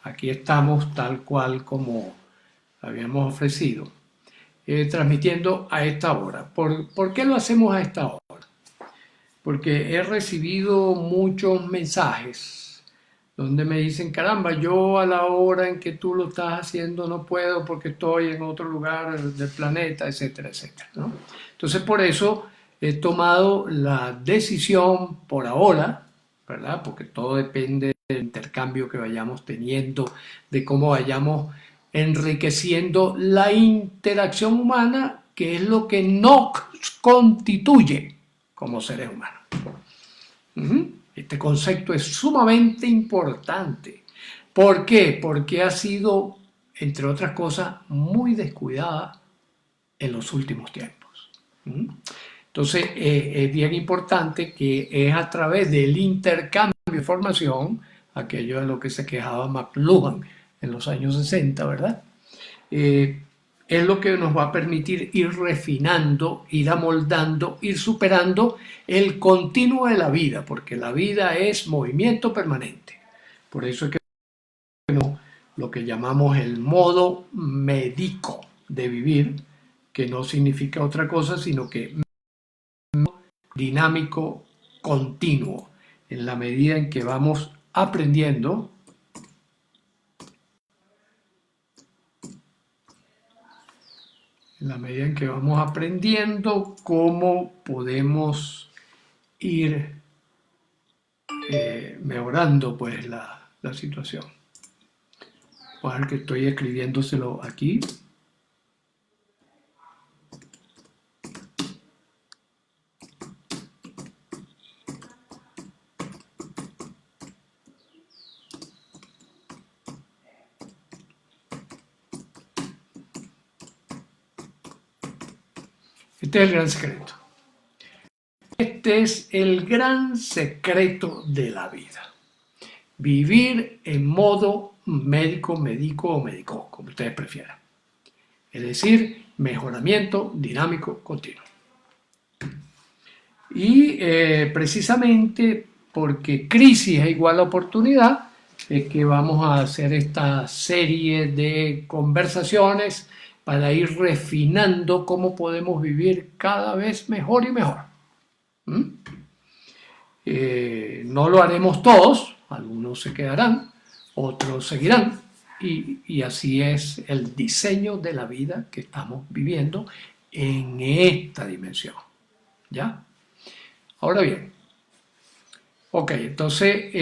Aquí estamos tal cual como habíamos ofrecido, transmitiendo a esta hora. ¿Por qué lo hacemos a esta hora? Porque he recibido muchos mensajes donde me dicen, caramba, yo a la hora en que tú lo estás haciendo no puedo porque estoy en otro lugar del planeta, etcétera, etcétera, ¿no? Entonces por eso he tomado la decisión por ahora, ¿verdad? Porque todo depende del intercambio que vayamos teniendo, de cómo vayamos enriqueciendo la interacción humana, que es lo que nos constituye como seres humanos. Este concepto es sumamente importante. ¿Por qué? Porque ha sido, entre otras cosas, muy descuidada en los últimos tiempos. Entonces, es bien importante que es a través del intercambio de información, aquello de lo que se quejaba McLuhan en los años 60, ¿verdad? Es lo que nos va a permitir ir refinando, ir amoldando, ir superando el continuo de la vida, porque la vida es movimiento permanente. Por eso es que tenemos lo que llamamos el modo médico de vivir, que no significa otra cosa, sino que dinámico continuo, en la medida en que vamos aprendiendo cómo podemos ir mejorando pues la situación. Voy a ver que estoy escribiéndoselo aquí. Este es el gran secreto. Este es el gran secreto de la vida. Vivir en modo médico o médico, como ustedes prefieran. Es decir, mejoramiento dinámico continuo. Y precisamente porque crisis es igual a oportunidad, es que vamos a hacer esta serie de conversaciones para ir refinando cómo podemos vivir cada vez mejor y mejor. No lo haremos todos, algunos se quedarán, otros seguirán, y así es el diseño de la vida que estamos viviendo en esta dimensión. ¿Ya? Ahora bien, ok, entonces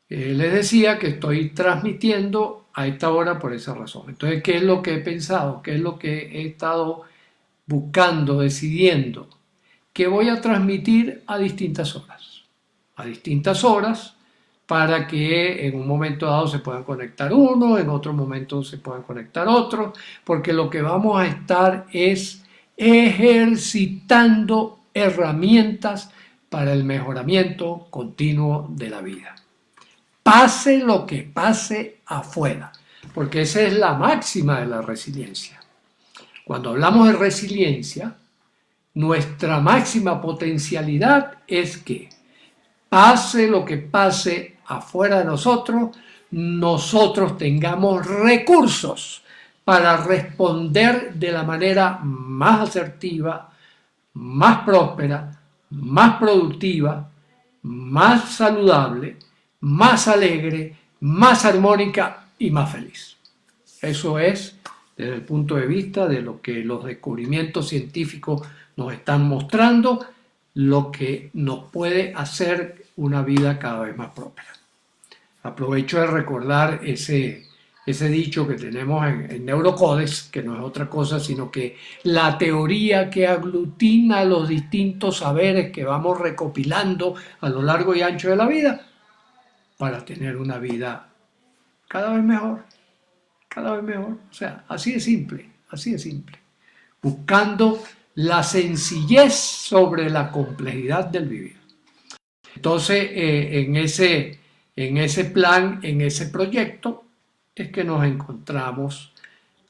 les decía que estoy transmitiendo a esta hora por esa razón. Entonces, ¿qué es lo que he pensado? ¿Qué es lo que he estado buscando, decidiendo? Que voy a transmitir a distintas horas. A distintas horas para que en un momento dado se puedan conectar uno, en otro momento se puedan conectar otros, porque lo que vamos a estar es ejercitando herramientas para el mejoramiento continuo de la vida. Pase lo que pase afuera, porque esa es la máxima de la resiliencia. Cuando hablamos de resiliencia, nuestra máxima potencialidad es que pase lo que pase afuera de nosotros, nosotros tengamos recursos para responder de la manera más asertiva, más próspera, más productiva, más saludable, más alegre, más armónica y más feliz. Eso es desde el punto de vista de lo que los descubrimientos científicos nos están mostrando, lo que nos puede hacer una vida cada vez más próspera. Aprovecho de recordar ese dicho que tenemos en Neurocodex, que no es otra cosa sino que la teoría que aglutina los distintos saberes que vamos recopilando a lo largo y ancho de la vida para tener una vida cada vez mejor, cada vez mejor. O sea, así de simple, así de simple. Buscando la sencillez sobre la complejidad del vivir. Entonces, en ese plan, en ese proyecto, es que nos encontramos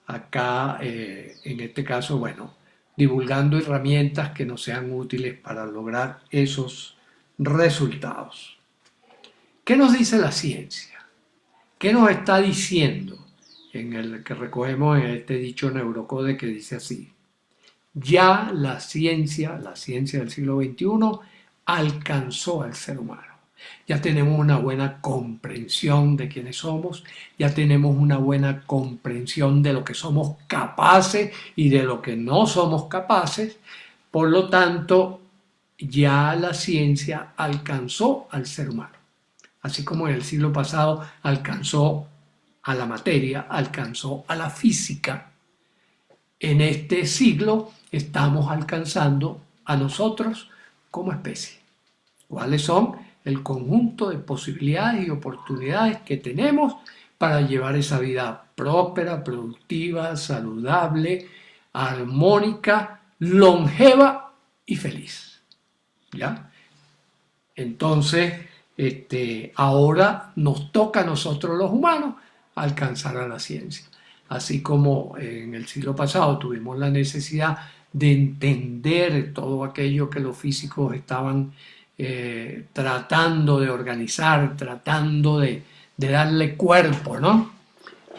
acá, en este caso, bueno, divulgando herramientas que nos sean útiles para lograr esos resultados. ¿Qué nos dice la ciencia? ¿Qué nos está diciendo en el que recogemos en este dicho neurocode que dice así? Ya la ciencia del siglo XXI, alcanzó al ser humano. Ya tenemos una buena comprensión de quiénes somos, ya tenemos una buena comprensión de lo que somos capaces y de lo que no somos capaces. Por lo tanto, ya la ciencia alcanzó al ser humano. Así como en el siglo pasado alcanzó a la materia, alcanzó a la física, en este siglo estamos alcanzando a nosotros como especie. ¿Cuáles son el conjunto de posibilidades y oportunidades que tenemos para llevar esa vida próspera, productiva, saludable, armónica, longeva y feliz? ¿Ya? Entonces, ahora nos toca a nosotros los humanos alcanzar a la ciencia. Así como en el siglo pasado tuvimos la necesidad de entender todo aquello que los físicos estaban tratando de organizar, tratando de darle cuerpo, ¿no?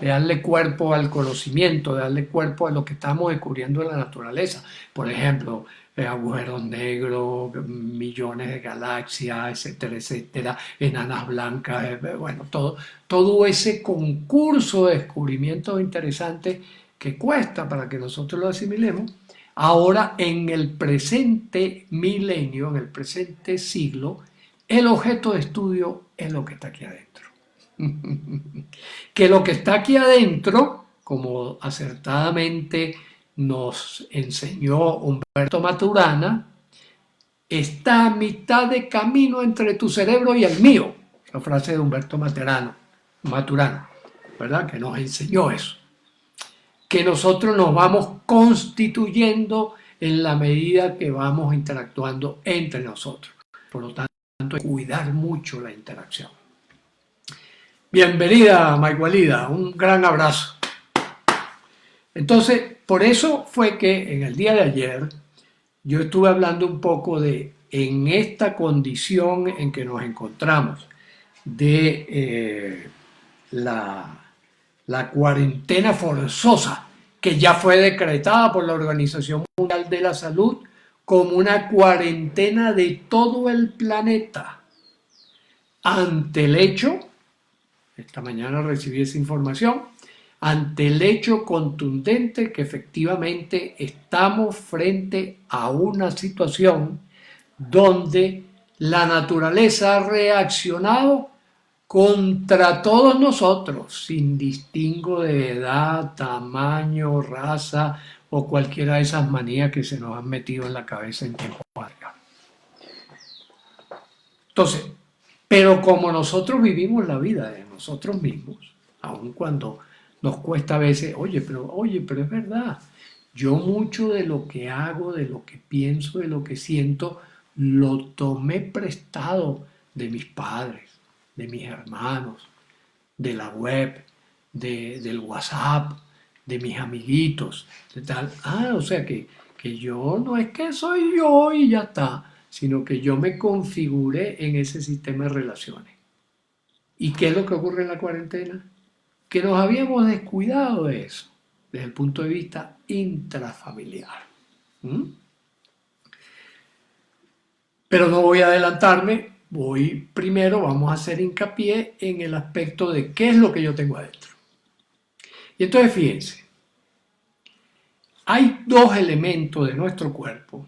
De darle cuerpo al conocimiento, de darle cuerpo a lo que estamos descubriendo en la naturaleza. Por ejemplo, agujeros negros, millones de galaxias, etcétera, etcétera, enanas blancas, bueno, todo ese concurso de descubrimientos interesantes que cuesta para que nosotros lo asimilemos. Ahora, en el presente milenio, en el presente siglo, el objeto de estudio es lo que está aquí adentro. Que lo que está aquí adentro, como acertadamente nos enseñó Humberto Maturana, está a mitad de camino entre tu cerebro y el mío. La frase de Humberto Maturana, ¿verdad? Que nos enseñó eso. Que nosotros nos vamos constituyendo en la medida que vamos interactuando entre nosotros. Por lo tanto, hay que cuidar mucho la interacción. Bienvenida, Maigualida, un gran abrazo. Entonces, por eso fue que en el día de ayer yo estuve hablando un poco de, en esta condición en que nos encontramos, de la cuarentena forzosa, que ya fue decretada por la Organización Mundial de la Salud como una cuarentena de todo el planeta, ante el hecho, esta mañana recibí esa información, ante el hecho contundente que efectivamente estamos frente a una situación donde la naturaleza ha reaccionado contra todos nosotros, sin distingo de edad, tamaño, raza o cualquiera de esas manías que se nos han metido en la cabeza en tiempo largo. Entonces, pero como nosotros vivimos la vida de nosotros mismos, aun cuando nos cuesta a veces, oye, pero es verdad, yo mucho de lo que hago, de lo que pienso, de lo que siento, lo tomé prestado de mis padres, de mis hermanos, de la web, del WhatsApp, de mis amiguitos, de tal. O sea que yo no es que soy yo y ya está, sino que yo me configuré en ese sistema de relaciones. ¿Y qué es lo que ocurre en la cuarentena? Que nos habíamos descuidado de eso, desde el punto de vista intrafamiliar. Pero no voy a adelantarme, vamos a hacer hincapié en el aspecto de qué es lo que yo tengo adentro. Y entonces fíjense, hay dos elementos de nuestro cuerpo,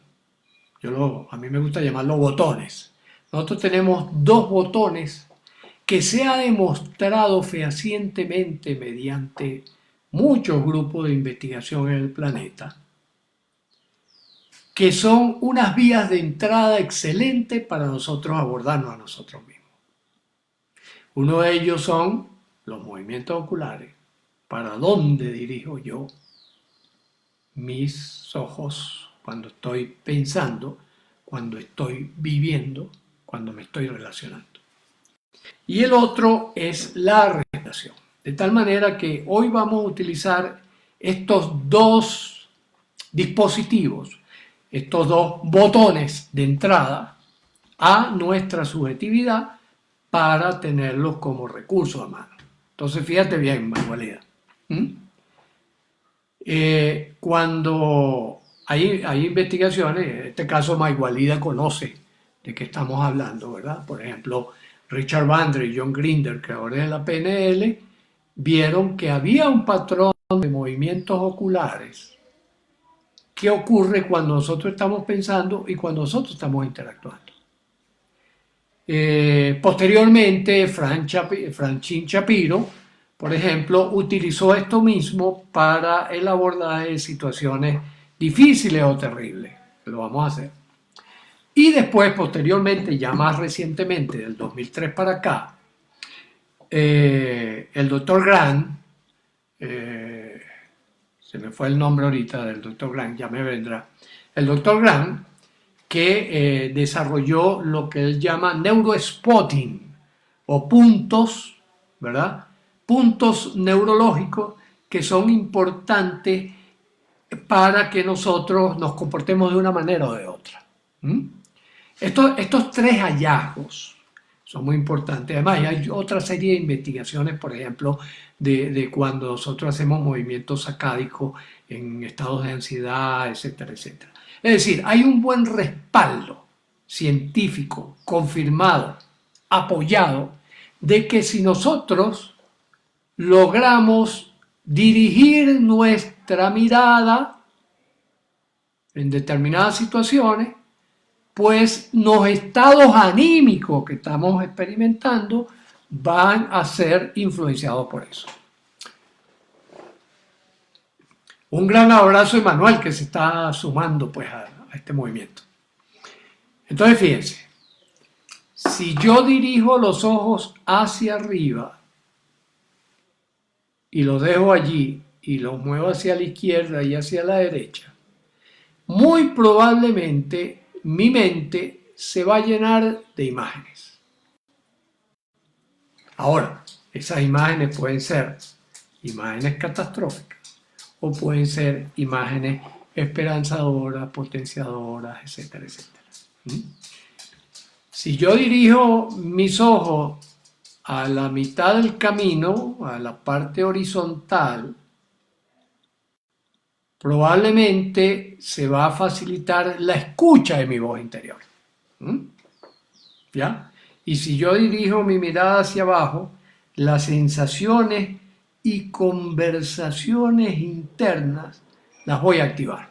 a mí me gusta llamarlos botones. Nosotros tenemos dos botones que se ha demostrado fehacientemente mediante muchos grupos de investigación en el planeta, que son unas vías de entrada excelentes para nosotros abordarnos a nosotros mismos. Uno de ellos son los movimientos oculares. ¿Para dónde dirijo yo mis ojos cuando estoy pensando, cuando estoy viviendo, cuando me estoy relacionando? Y el otro es la respiración. De tal manera que hoy vamos a utilizar estos dos dispositivos, estos dos botones de entrada a nuestra subjetividad para tenerlos como recursos a mano. Entonces, fíjate bien, Manuelida. Cuando hay investigaciones, en este caso Maigualida conoce de qué estamos hablando, ¿verdad? Por ejemplo, Richard Bandler y John Grinder, creadores de la PNL, vieron que había un patrón de movimientos oculares que ocurre cuando nosotros estamos pensando y cuando nosotros estamos interactuando. Posteriormente, Francine Shapiro, por ejemplo, utilizó esto mismo para el abordaje de situaciones difíciles o terribles. Lo vamos a hacer. Y después, posteriormente, ya más recientemente, del 2003 para acá, el doctor Grant, se me fue el nombre ahorita del doctor Grant, ya me vendrá, el doctor Grant, que desarrolló lo que él llama neurospotting, o puntos, ¿verdad? Puntos neurológicos que son importantes para que nosotros nos comportemos de una manera o de otra. Estos tres hallazgos son muy importantes. Además, hay otra serie de investigaciones, por ejemplo, de cuando nosotros hacemos movimientos sacádicos en estados de ansiedad, etcétera, etcétera. Es decir, hay un buen respaldo científico, confirmado, apoyado, de que si nosotros logramos dirigir nuestra mirada en determinadas situaciones, pues los estados anímicos que estamos experimentando van a ser influenciados por eso. Un gran abrazo a Emanuel, que se está sumando pues a este movimiento. Entonces fíjense, si yo dirijo los ojos hacia arriba y los dejo allí y los muevo hacia la izquierda y hacia la derecha, muy probablemente mi mente se va a llenar de imágenes. Ahora, esas imágenes pueden ser imágenes catastróficas o pueden ser imágenes esperanzadoras, potenciadoras, etcétera, etcétera. Si yo dirijo mis ojos a la mitad del camino, a la parte horizontal, probablemente se va a facilitar la escucha de mi voz interior. ¿Ya? Y si yo dirijo mi mirada hacia abajo, las sensaciones y conversaciones internas las voy a activar.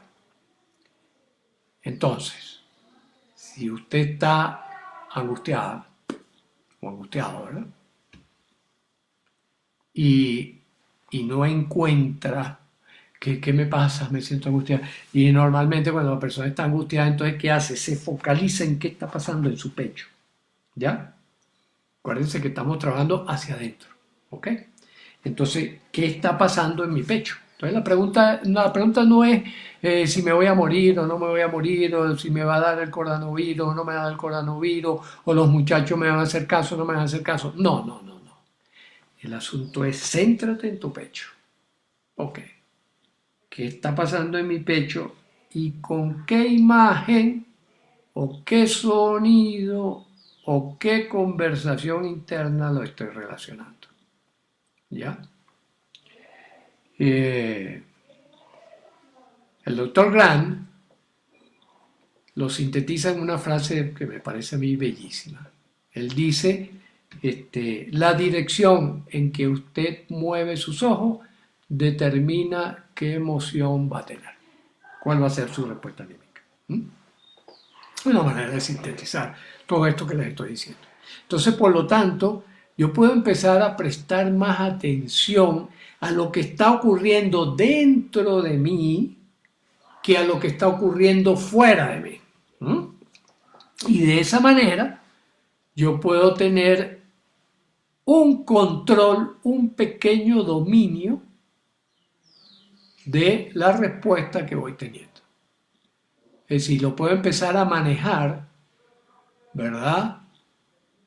Entonces, si usted está angustiada o angustiado, ¿verdad? Y no encuentra ¿qué me pasa? Me siento angustiada. Y normalmente cuando la persona está angustiada, entonces ¿qué hace? Se focaliza en qué está pasando en su pecho. ¿Ya? Acuérdense que estamos trabajando hacia adentro. ¿Ok? Entonces, ¿qué está pasando en mi pecho? Entonces la pregunta no es si me voy a morir o no me voy a morir, o si me va a dar el coronavirus o no me va a dar el coronavirus, o los muchachos me van a hacer caso o no me van a hacer caso. No, no, no, no. El asunto es céntrate en tu pecho. Ok. ¿Qué está pasando en mi pecho? ¿Y con qué imagen o qué sonido o qué conversación interna lo estoy relacionando? ¿Ya? El doctor Grant lo sintetiza en una frase que me parece a mí bellísima. Él dice, la dirección en que usted mueve sus ojos determina qué emoción va a tener, cuál va a ser su respuesta anímica. Una manera de sintetizar todo esto que les estoy diciendo. Entonces, por lo tanto, yo puedo empezar a prestar más atención a lo que está ocurriendo dentro de mí que a lo que está ocurriendo fuera de mí. Y de esa manera yo puedo tener un control, un pequeño dominio de la respuesta que voy teniendo. Es decir, lo puedo empezar a manejar, ¿verdad?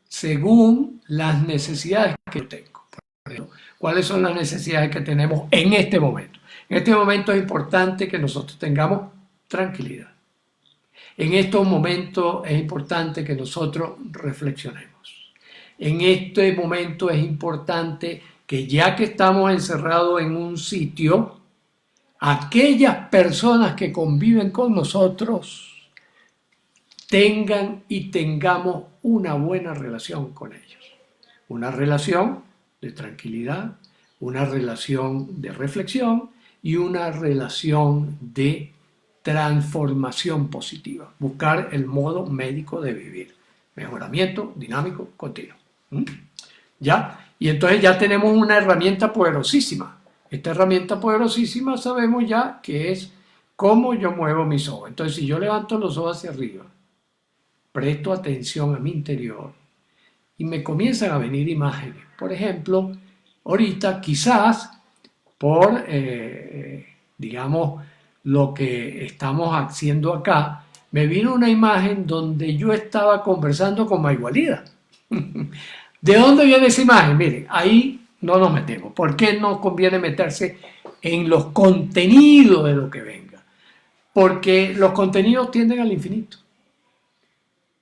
Según las necesidades que yo tengo. Por ejemplo, ¿cuáles son las necesidades que tenemos en este momento? En este momento es importante que nosotros tengamos tranquilidad. En estos momentos es importante que nosotros reflexionemos. En este momento es importante que ya que estamos encerrados en un sitio, aquellas personas que conviven con nosotros tengan y tengamos una buena relación con ellos. Una relación de tranquilidad, una relación de reflexión y una relación de transformación positiva. Buscar el modo médico de vivir. Mejoramiento dinámico continuo. ¿Ya? Y entonces ya tenemos una herramienta poderosísima. Esta herramienta poderosísima sabemos ya que es cómo yo muevo mis ojos. Entonces, si yo levanto los ojos hacia arriba, presto atención a mi interior y me comienzan a venir imágenes. Por ejemplo, ahorita quizás por, digamos, lo que estamos haciendo acá, me vino una imagen donde yo estaba conversando con Maigualida. ¿De dónde viene esa imagen? Miren, ahí no nos metemos. ¿Por qué no conviene meterse en los contenidos de lo que venga? Porque los contenidos tienden al infinito.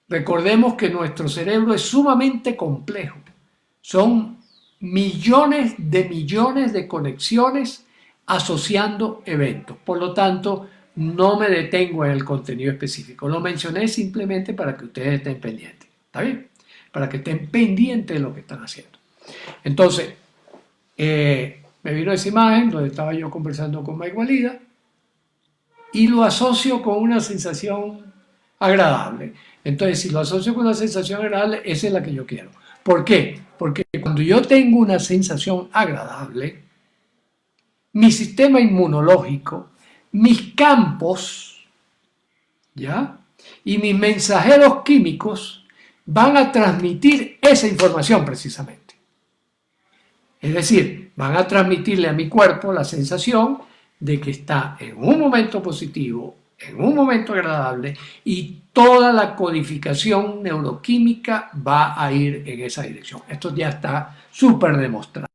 Recordemos que nuestro cerebro es sumamente complejo. Son millones de conexiones asociando eventos. Por lo tanto, no me detengo en el contenido específico. Lo mencioné simplemente para que ustedes estén pendientes. ¿Está bien? Para que estén pendientes de lo que están haciendo. Entonces, me vino esa imagen donde estaba yo conversando con Maigualida y lo asocio con una sensación agradable. Entonces, si lo asocio con una sensación agradable, esa es la que yo quiero. ¿Por qué? Porque cuando yo tengo una sensación agradable, mi sistema inmunológico, mis campos, ¿ya? Y mis mensajeros químicos van a transmitir esa información precisamente. Es decir, van a transmitirle a mi cuerpo la sensación de que está en un momento positivo, en un momento agradable, y toda la codificación neuroquímica va a ir en esa dirección. Esto ya está súper demostrado.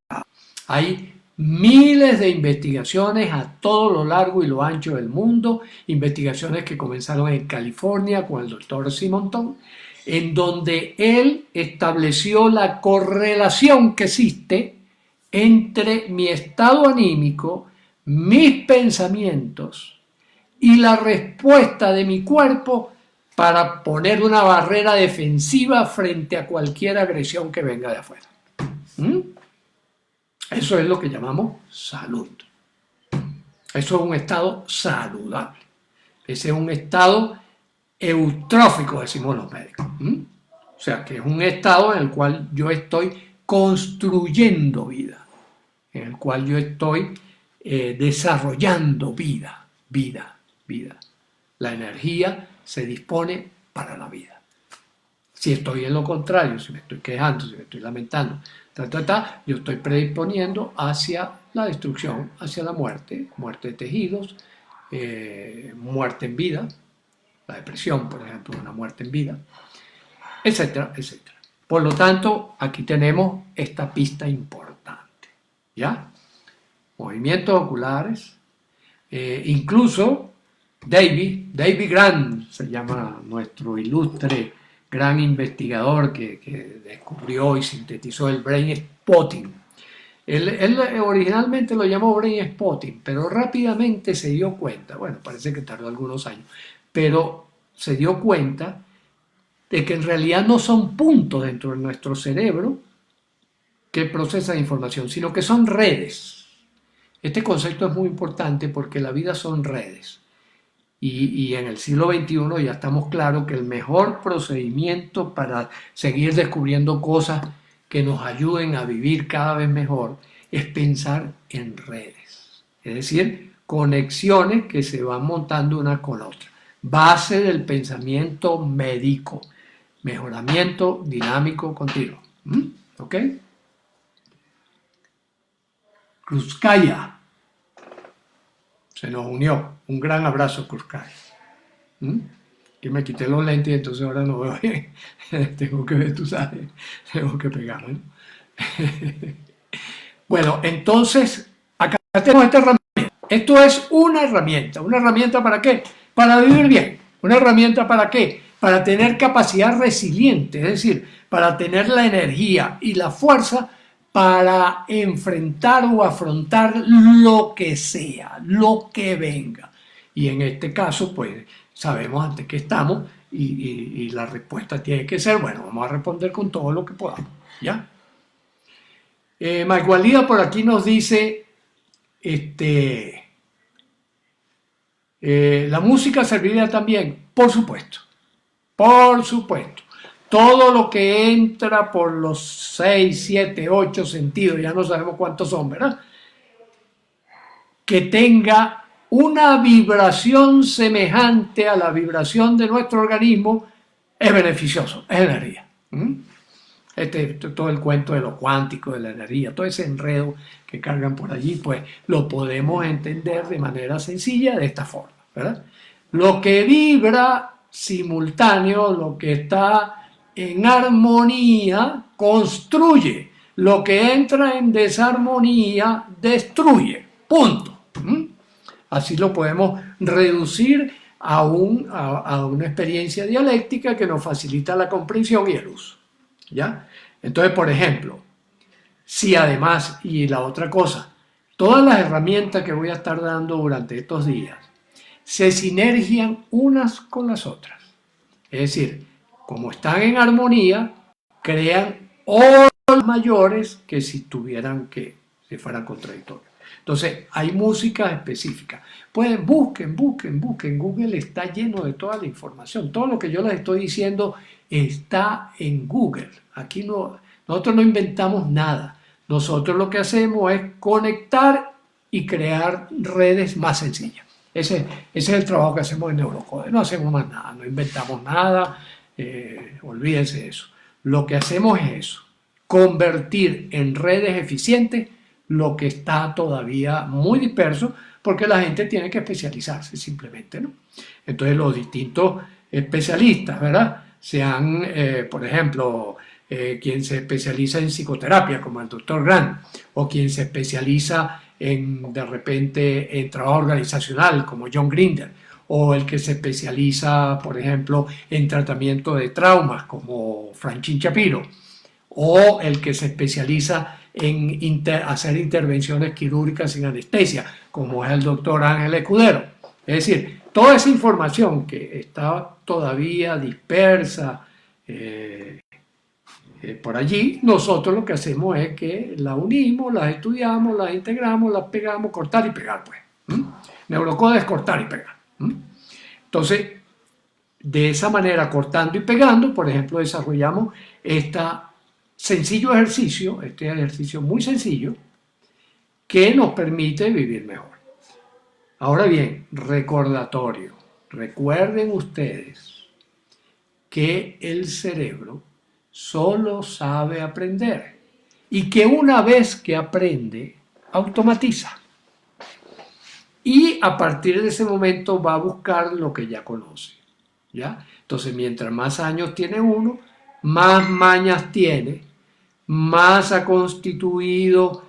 Hay miles de investigaciones a todo lo largo y lo ancho del mundo, investigaciones que comenzaron en California con el doctor Simonton, en donde él estableció la correlación que existe entre mi estado anímico, mis pensamientos y la respuesta de mi cuerpo para poner una barrera defensiva frente a cualquier agresión que venga de afuera. Eso es lo que llamamos salud. Eso es un estado saludable. Ese es un estado eutrófico, decimos los médicos. O sea, que es un estado en el cual yo estoy construyendo vida, en el cual yo estoy desarrollando vida. La energía se dispone para la vida. Si estoy en lo contrario, si me estoy quejando, si me estoy lamentando, yo estoy predisponiendo hacia la destrucción, hacia la muerte, muerte de tejidos, muerte en vida, la depresión, por ejemplo, una muerte en vida, etcétera, etcétera. Por lo tanto, aquí tenemos esta pista importante, ¿ya? Movimientos oculares, incluso David Grant, se llama nuestro ilustre gran investigador que descubrió y sintetizó el brain spotting. Él originalmente lo llamó brain spotting, pero rápidamente se dio cuenta, bueno, parece que tardó algunos años, pero se dio cuenta de que en realidad no son puntos dentro de nuestro cerebro que procesan información, sino que son redes. Este concepto es muy importante porque la vida son redes. Y en el siglo XXI ya estamos claros que el mejor procedimiento para seguir descubriendo cosas que nos ayuden a vivir cada vez mejor es pensar en redes. Es decir, conexiones que se van montando una con la otra. Base del pensamiento médico. Mejoramiento dinámico continuo. ¿Ok? Krúpskaya se nos unió. Un gran abrazo, Krúpskaya. Y me quité los lentes y entonces ahora no veo bien. Tengo que ver, tú sabes, tengo que pegarlo, ¿no? Bueno, entonces, acá tenemos esta herramienta. Esto es una herramienta. ¿Una herramienta para qué? Para vivir bien. ¿Una herramienta para qué? para tener capacidad resiliente, es decir, para tener la energía y la fuerza para enfrentar o afrontar lo que sea, lo que venga. Y en este caso, pues sabemos ante qué estamos y la respuesta tiene que ser, bueno, vamos a responder con todo lo que podamos, ¿ya? Mike Walida por aquí nos dice, la música serviría también, por supuesto, por supuesto. Todo lo que entra por los 6, 7, 8 sentidos, ya no sabemos cuántos son, ¿verdad? Que tenga una vibración semejante a la vibración de nuestro organismo es beneficioso, es energía. Todo el cuento de lo cuántico, de la energía, todo ese enredo que cargan por allí, pues lo podemos entender de manera sencilla de esta forma, ¿verdad? Lo que vibra simultáneo, lo que está en armonía, construye. Lo que entra en desarmonía, destruye. Punto. Así lo podemos reducir a una experiencia dialéctica que nos facilita la comprensión y el uso. ¿Ya? Entonces, por ejemplo, si además, y la otra cosa, todas las herramientas que voy a estar dando durante estos días se sinergian unas con las otras. Es decir, como están en armonía, crean olas mayores que si fueran contradictorios. Entonces, hay música específica. Pueden, busquen. Google está lleno de toda la información. Todo lo que yo les estoy diciendo está en Google. Aquí nosotros no inventamos nada. Nosotros lo que hacemos es conectar y crear redes más sencillas. Ese es el trabajo que hacemos en Neurocode. No hacemos más nada, no inventamos nada, olvídense de eso. Lo que hacemos es eso, convertir en redes eficientes lo que está todavía muy disperso, porque la gente tiene que especializarse simplemente, ¿no? Entonces los distintos especialistas, ¿verdad? Por ejemplo, quien se especializa en psicoterapia, como el doctor Grant, o quien se especializa de repente en trabajo organizacional, como John Grinder, o el que se especializa, por ejemplo, en tratamiento de traumas, como Francine Shapiro, o el que se especializa en hacer intervenciones quirúrgicas sin anestesia, como es el doctor Ángel Escudero. Es decir, toda esa información que está todavía dispersa por allí, nosotros lo que hacemos es que la unimos, las estudiamos, las integramos, las pegamos, cortar y pegar, pues. Neurocode es cortar y pegar. Entonces, de esa manera, cortando y pegando, por ejemplo, desarrollamos este ejercicio muy sencillo, que nos permite vivir mejor. Ahora bien, recordatorio. Recuerden ustedes que el cerebro solo sabe aprender y que una vez que aprende, automatiza. Y a partir de ese momento va a buscar lo que ya conoce. ¿Ya? Entonces, mientras más años tiene uno, más mañas tiene, más ha constituido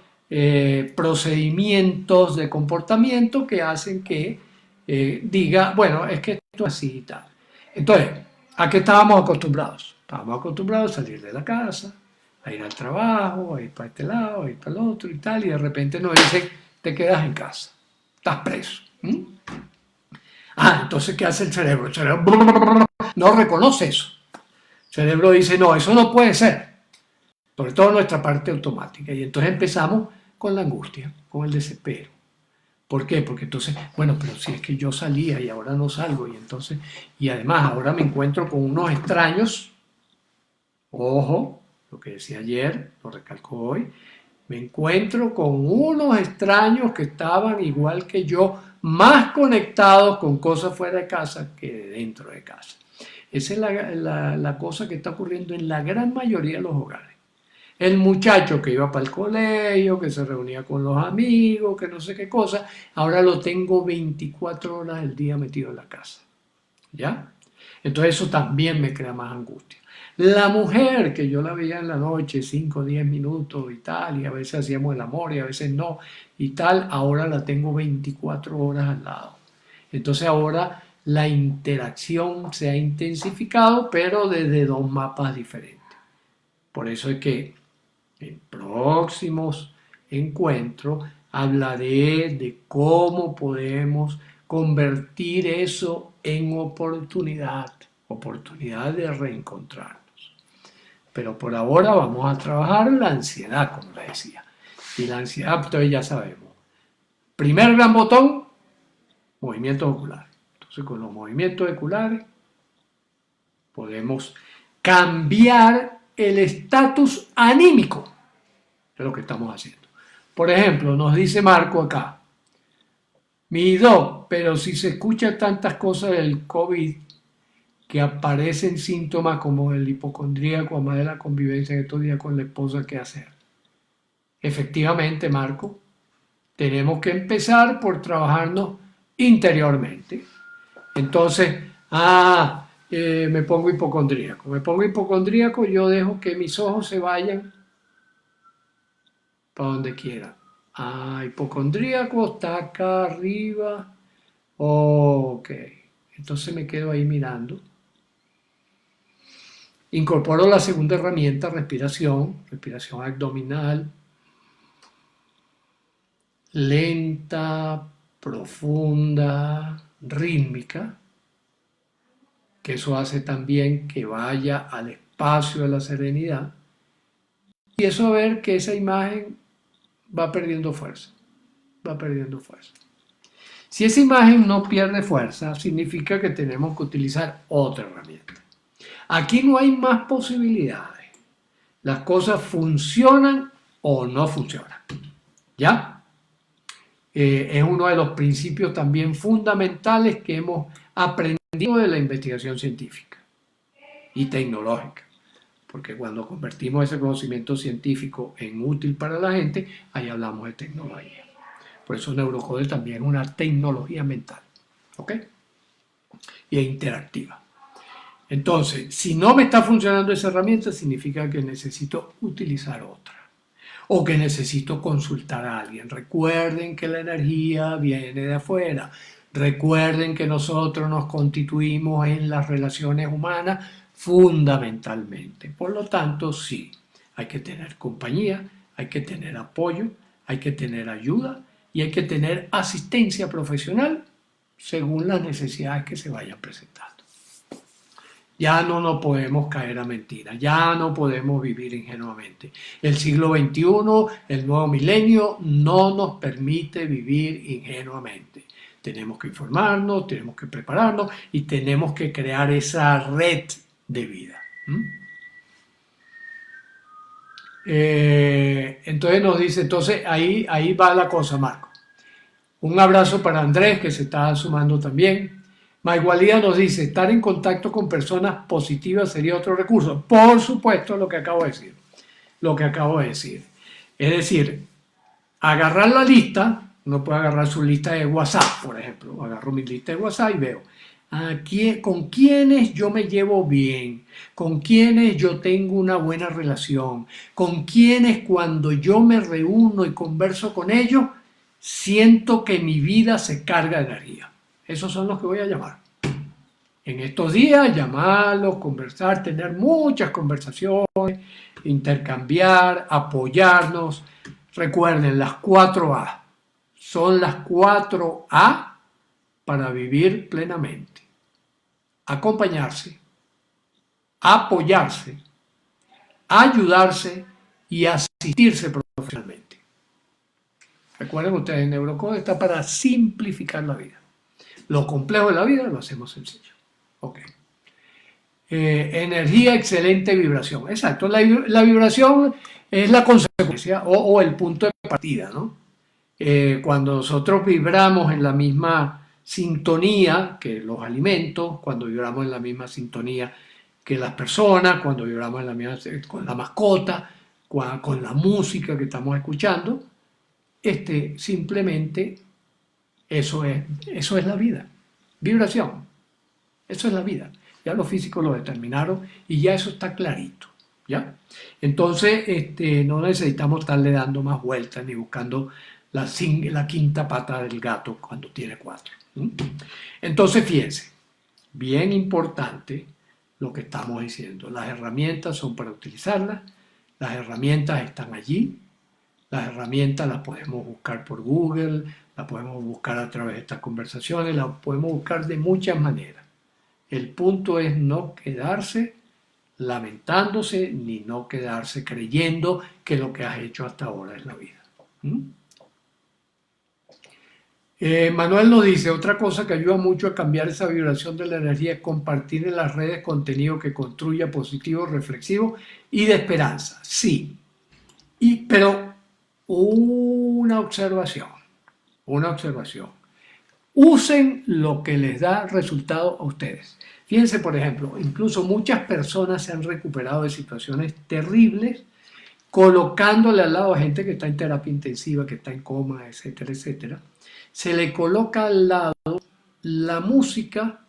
procedimientos de comportamiento que hacen que diga, bueno, es que esto es así y tal. Entonces, ¿a qué estábamos acostumbrados? Estábamos acostumbrados a salir de la casa, a ir al trabajo, a ir para este lado, a ir para el otro y tal, y de repente nos dicen, te quedas en casa, estás preso. Entonces, ¿qué hace el cerebro? El cerebro no reconoce eso. El cerebro dice, no, eso no puede ser. Sobre todo nuestra parte automática. Y entonces empezamos con la angustia, con el desespero. ¿Por qué? Porque entonces, bueno, pero si es que yo salía y ahora no salgo, y además ahora me encuentro con unos extraños, ojo, lo que decía ayer, lo recalco hoy, me encuentro con unos extraños que estaban igual que yo, más conectados con cosas fuera de casa que dentro de casa. Esa es la cosa que está ocurriendo en la gran mayoría de los hogares. El muchacho que iba para el colegio, que se reunía con los amigos, que no sé qué cosa, ahora lo tengo 24 horas del día metido en la casa. ¿Ya? Entonces eso también me crea más angustia. La mujer que yo la veía en la noche, 5 o 10 minutos y tal, y a veces hacíamos el amor y a veces no, y tal, ahora la tengo 24 horas al lado. Entonces ahora la interacción se ha intensificado, pero desde dos mapas diferentes. Por eso es que en próximos encuentros hablaré de cómo podemos convertir eso en oportunidad de reencontrarnos. Pero por ahora vamos a trabajar la ansiedad, como les decía. Y la ansiedad, entonces ya sabemos. Primer gran botón, movimientos oculares. Entonces con los movimientos oculares podemos cambiar el estatus anímico de lo que estamos haciendo. Por ejemplo, nos dice Marco acá, mi doc, pero si se escuchan tantas cosas del COVID que aparecen síntomas como el hipocondríaco, además de la convivencia en estos días con la esposa, ¿qué hacer? Efectivamente, Marco, tenemos que empezar por trabajarnos interiormente. Entonces, me pongo hipocondríaco, yo dejo que mis ojos se vayan para donde quiera. Hipocondríaco está acá arriba. Ok, entonces me quedo ahí mirando. Incorporo la segunda herramienta, respiración abdominal, lenta, profunda, rítmica, que eso hace también que vaya al espacio de la serenidad. Y eso a ver que esa imagen va perdiendo fuerza. Si esa imagen no pierde fuerza, significa que tenemos que utilizar otra herramienta. Aquí no hay más posibilidades. Las cosas funcionan o no funcionan. ¿Ya? Es uno de los principios también fundamentales que hemos aprendido de la investigación científica y tecnológica. Porque cuando convertimos ese conocimiento científico en útil para la gente, ahí hablamos de tecnología. Por eso Neurocode también es una tecnología mental. ¿Ok? Y es interactiva. Entonces, si no me está funcionando esa herramienta, significa que necesito utilizar otra. O que necesito consultar a alguien. Recuerden que la energía viene de afuera. Recuerden que nosotros nos constituimos en las relaciones humanas fundamentalmente. Por lo tanto, sí, hay que tener compañía, hay que tener apoyo, hay que tener ayuda y hay que tener asistencia profesional según las necesidades que se vayan presentando. Ya no nos podemos caer a mentiras, ya no podemos vivir ingenuamente. El siglo XXI, el nuevo milenio, no nos permite vivir ingenuamente. Tenemos que informarnos, tenemos que prepararnos y tenemos que crear esa red de vida. Entonces nos dice, ahí va la cosa, Marco. Un abrazo para Andrés, que se está sumando también. Maigualía nos dice, estar en contacto con personas positivas sería otro recurso. Por supuesto, lo que acabo de decir. Es decir, agarrar la lista, uno puede agarrar su lista de WhatsApp, por ejemplo. Agarro mi lista de WhatsApp y veo con quiénes yo me llevo bien, con quiénes yo tengo una buena relación, con quiénes cuando yo me reúno y converso con ellos, siento que mi vida se carga de energía. Esos son los que voy a llamar. En estos días, llamarlos, conversar, tener muchas conversaciones, intercambiar, apoyarnos. Recuerden, las 4A. Son las 4A para vivir plenamente. Acompañarse, apoyarse, ayudarse y asistirse profesionalmente. Recuerden ustedes, Neurocode está para simplificar la vida. Lo complejo de la vida lo hacemos sencillo. Ok. Energía, excelente vibración. Exacto. La vibración es la consecuencia o el punto de partida, ¿no? Cuando nosotros vibramos en la misma sintonía que los alimentos, cuando vibramos en la misma sintonía que las personas, cuando vibramos en la misma, con la mascota, con la música que estamos escuchando, simplemente eso es la vida. Vibración. Eso es la vida. Ya los físicos lo determinaron y ya eso está clarito. ¿Ya? Entonces, no necesitamos estarle dando más vueltas ni buscando la quinta pata del gato cuando tiene 4. Entonces, fíjense, bien importante lo que estamos diciendo. Las herramientas son para utilizarlas, las herramientas están allí, las herramientas las podemos buscar por Google, las podemos buscar a través de estas conversaciones, las podemos buscar de muchas maneras. El punto es no quedarse lamentándose ni no quedarse creyendo que lo que has hecho hasta ahora es la vida. ¿Mm? Manuel nos dice, otra cosa que ayuda mucho a cambiar esa vibración de la energía es compartir en las redes contenido que construya positivo, reflexivo y de esperanza. Sí, pero una observación, una observación. Usen lo que les da resultado a ustedes. Fíjense, por ejemplo, incluso muchas personas se han recuperado de situaciones terribles colocándole al lado a gente que está en terapia intensiva, que está en coma, etcétera, etcétera. Se le coloca al lado la música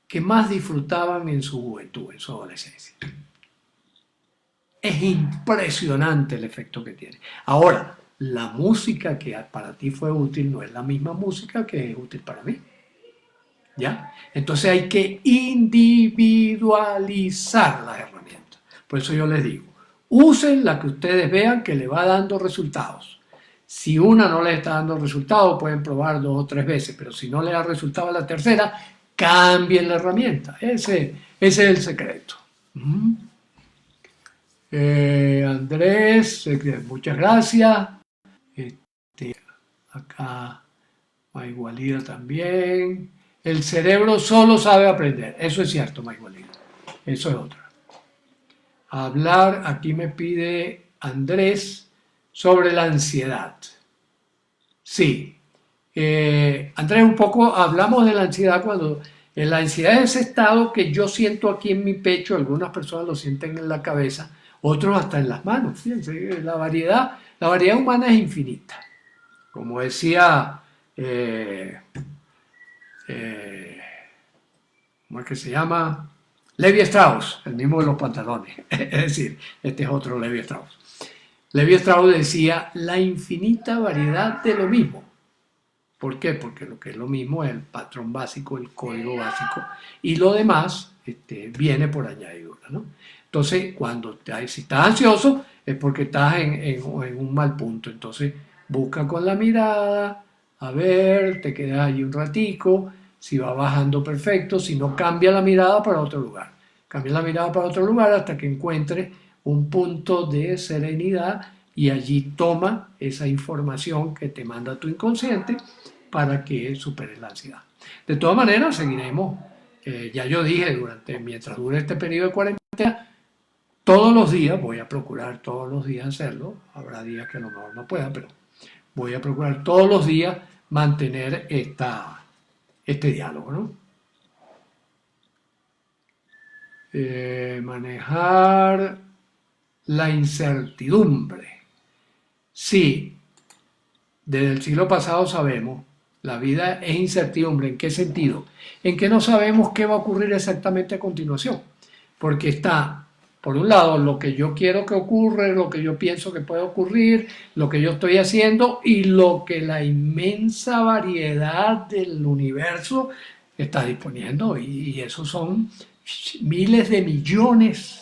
que más disfrutaban en su juventud, en su adolescencia. Es impresionante el efecto que tiene. Ahora, la música que para ti fue útil no es la misma música que es útil para mí. ¿Ya? Entonces hay que individualizar las herramientas. Por eso yo les digo, usen la que ustedes vean que le va dando resultados. Si una no les está dando resultados, pueden probar 2 o 3 veces, pero si no les da resultado a la tercera, cambien la herramienta. Ese es el secreto. Andrés, muchas gracias. Acá, Maigualida también. El cerebro solo sabe aprender. Eso es cierto, Maigualida. Eso es otra. Hablar, aquí me pide Andrés, sobre la ansiedad. Sí. Andrés, un poco hablamos de la ansiedad cuando... La ansiedad es ese estado que yo siento aquí en mi pecho, algunas personas lo sienten en la cabeza, otros hasta en las manos. Fíjense, la variedad humana es infinita. Como decía, ¿cómo es que se llama? Levi Strauss, el mismo de los pantalones. Es decir, este es otro Levi Strauss. Levi Strauss decía la infinita variedad de lo mismo. ¿Por qué? Porque lo que es lo mismo es el patrón básico, el código básico, y lo demás viene por añadidura, ¿no? Entonces, si estás ansioso, es porque estás en un mal punto. Entonces, busca con la mirada, a ver, te quedas allí un ratico, si va bajando perfecto, si no, cambia la mirada para otro lugar. Cambia la mirada para otro lugar hasta que encuentres un punto de serenidad y allí toma esa información que te manda tu inconsciente para que superes la ansiedad. De todas maneras, seguiremos, ya yo dije, mientras dure este periodo de cuarentena, todos los días, voy a procurar todos los días hacerlo, habrá días que a lo mejor no pueda, pero voy a procurar todos los días mantener este diálogo, ¿no? Manejar la incertidumbre. Sí, desde el siglo pasado sabemos, la vida es incertidumbre. ¿En qué sentido? En que no sabemos qué va a ocurrir exactamente a continuación. Porque está, por un lado, lo que yo quiero que ocurra, lo que yo pienso que puede ocurrir, lo que yo estoy haciendo y lo que la inmensa variedad del universo está disponiendo. Y esos son miles de millones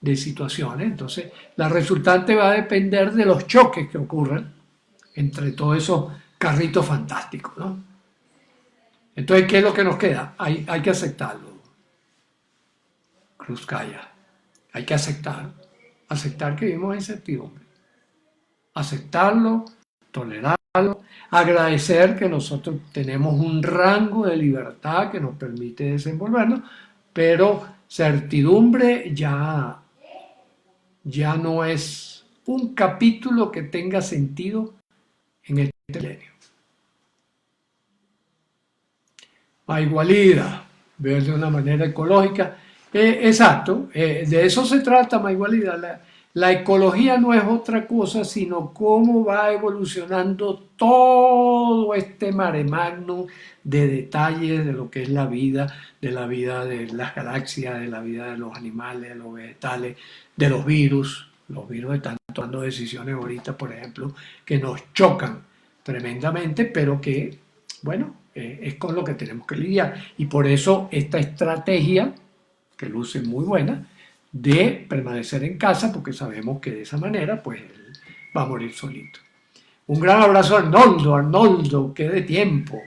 de situaciones. Entonces, la resultante va a depender de los choques que ocurran entre todos esos carritos fantásticos, ¿no? Entonces, ¿qué es lo que nos queda? Hay que aceptarlo. Cruzcaya. Hay que aceptar que vivimos en incertidumbre. Aceptarlo, tolerarlo, agradecer que nosotros tenemos un rango de libertad que nos permite desenvolvernos, pero certidumbre ya no es un capítulo que tenga sentido en este milenio. Maigualida, ver de una manera ecológica. Exacto, de eso se trata Maigualida. La ecología no es otra cosa sino cómo va evolucionando todo este mare magnum de detalles de lo que es la vida de las galaxias, de la vida de los animales, de los vegetales, de los virus. Los virus están tomando decisiones ahorita, por ejemplo, que nos chocan tremendamente, pero que bueno, es con lo que tenemos que lidiar. Y por eso esta estrategia, que luce muy buena, de permanecer en casa, porque sabemos que de esa manera, pues, él va a morir solito. Un gran abrazo a Arnoldo, Arnoldo, qué de tiempo.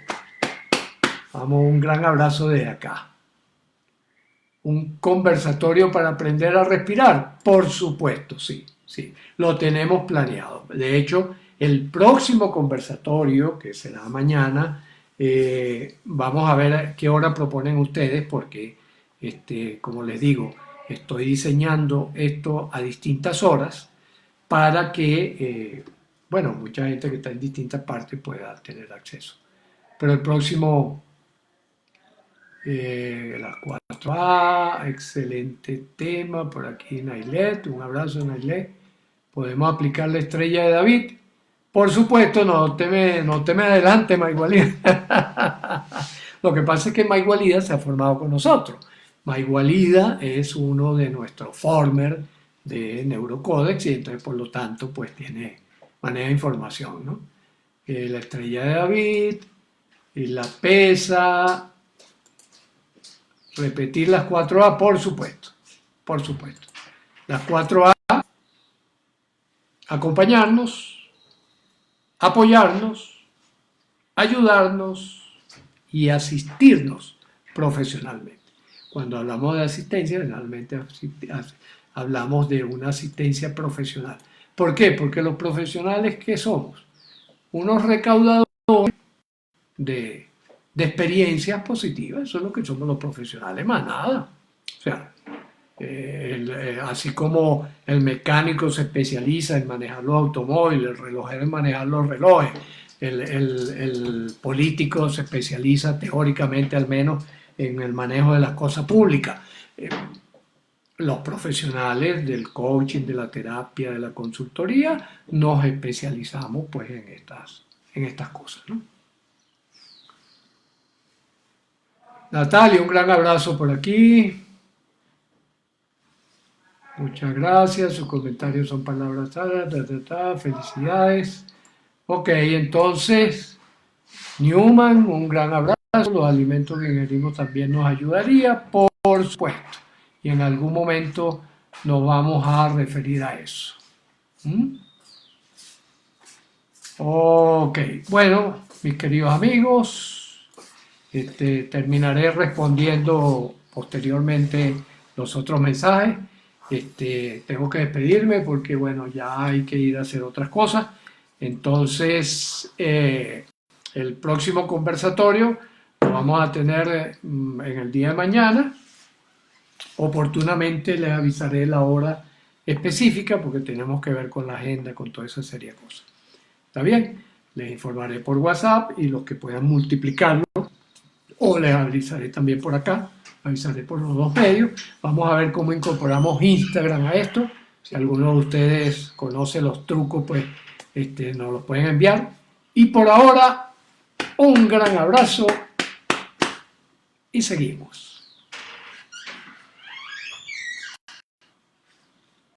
Vamos, un gran abrazo de acá. ¿Un conversatorio para aprender a respirar? Por supuesto, sí, sí, lo tenemos planeado. De hecho, el próximo conversatorio, que será mañana, vamos a ver a qué hora proponen ustedes, porque, como les digo, estoy diseñando esto a distintas horas para que, bueno, mucha gente que está en distintas partes pueda tener acceso. Pero el próximo las 4A, excelente tema por aquí Nailet, un abrazo Nailet. Podemos aplicar la estrella de David. Por supuesto, no te me adelante, Maigualida. Lo que pasa es que Maigualida se ha formado con nosotros. Maigualida es uno de nuestros formers de Neurocodex y entonces por lo tanto pues maneja información, ¿no? La estrella de David y la pesa, repetir las 4A, por supuesto, por supuesto. Las 4A, acompañarnos, apoyarnos, ayudarnos y asistirnos profesionalmente. Cuando hablamos de asistencia, generalmente hablamos de una asistencia profesional. ¿Por qué? Porque los profesionales, ¿qué somos? Unos recaudadores de, de experiencias positivas, eso es lo que somos los profesionales, más nada. O sea, así como el mecánico se especializa en manejar los automóviles, el relojero en manejar los relojes, el político se especializa teóricamente al menos en el manejo de las cosas públicas. Los profesionales del coaching, de la terapia, de la consultoría, nos especializamos pues en estas cosas, ¿no? Natalia, un gran abrazo por aquí. Muchas gracias, sus comentarios son palabras, felicidades. Ok, entonces, Newman, un gran abrazo. Los alimentos que ingerimos también nos ayudaría, por supuesto. Y en algún momento nos vamos a referir a eso. ¿Mm? Ok, bueno, mis queridos amigos, terminaré respondiendo posteriormente los otros mensajes. Tengo que despedirme porque, bueno, ya hay que ir a hacer otras cosas. Entonces, el próximo conversatorio lo vamos a tener en el día de mañana. Oportunamente les avisaré la hora específica porque tenemos que ver con la agenda, con toda esa serie de cosas. ¿Está bien? Les informaré por WhatsApp y los que puedan multiplicarlo, o les avisaré también por acá, avisaré por los dos medios. Vamos a ver cómo incorporamos Instagram a esto. Si alguno de ustedes conoce los trucos, pues nos los pueden enviar. Y por ahora, un gran abrazo y seguimos.